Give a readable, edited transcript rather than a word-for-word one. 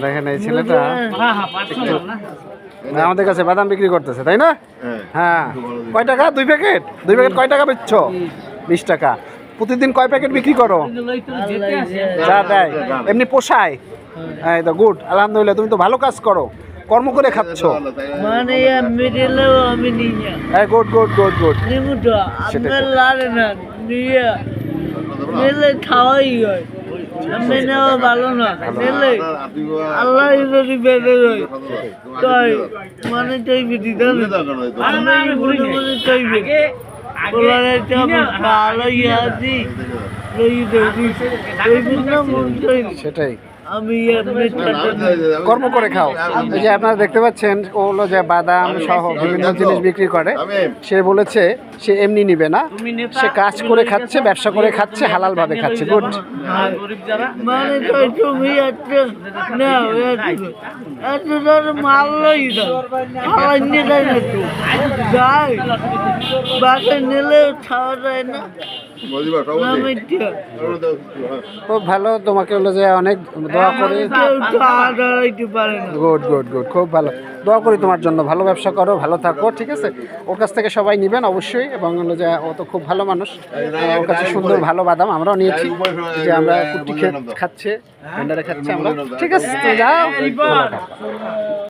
দেখেন এই ছেলেটা আমাদের কাছে বাদাম বিক্রি করতেছে, তাই না? হ্যাঁ। কয় টাকা 2 প্যাকেট? 2 প্যাকেট কয় টাকা বেচছ? 20 টাকা। প্রতিদিন কয় প্যাকেট বিক্রি করো? যা দেয় এমনি পোষায়? এই তো গুড, আলহামদুলিল্লাহ। তুমি তো ভালো কাজ করো, কর্ম করে খাচ্ছ। মানে আমি দিলেও আমি নিয়ে গুড গুড গুড গুড। নিমুটো আমার লাগে না নিয়ে নিলে খাওয়াই হয়। আমি নেওয়া ভালো না, নিলে আল্লাহ যদি বেঁধে রয় তাই মানে চাইবে দিতে আমি মনে মনে চাইবে বলার আমি ভালো ইয়াদি সেটাই, আমি কর্ম করে খাও। এই যে আপনারা দেখতে পাচ্ছেন ও হলো যে বাদাম সহ বিভিন্ন জিনিস বিক্রি করে। সে বলেছে সে এমনি নিবে না, সে কাজ করে খাচ্ছে, ব্যবসা করে খাচ্ছে, হালাল ভাবে খাচ্ছে। গুড। মানে তুমি মারলই যাই বাসায় নিলে খাওয়া যায় না। খুব ভালো, তোমাকে হলো যে অনেক দোয়া করি। গুড গুড গুড, খুব ভালো। দোয়া করি তোমার জন্য, ভালো ব্যবসা করো, ভালো থাকো, ঠিক আছে? ওর কাছ থেকে সবাই নেবেন অবশ্যই। এবং হলো যে ও তো খুব ভালো মানুষ, ওর কাছে সুন্দর ভালো বাদাম আমরাও নিয়েছি, যে আমরা কুটি খাচ্ছে, ভেন্ডারে খাচ্ছে আমরা। ঠিক আছে, যাও।